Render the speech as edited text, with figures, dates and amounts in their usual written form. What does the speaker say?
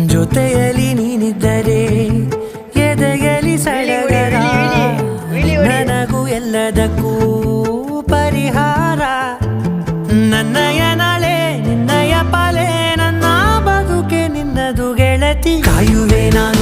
ಜೊತೆಯಲ್ಲಿ ನೀನಿದ್ದರೆ ಎದೆಯಲಿ ಸಡಗರ ನನಗೂ ಎಲ್ಲದಕ್ಕೂ ಪರಿಹಾರ ನನ್ನಯ ನಾಳೆ ನಿನ್ನಯ ಪಾಲೆ ನನ್ನ ಬದುಕೆ ನಿನ್ನದು ಗೆಳತಿ ಕಾಯುವೆ ನಾನು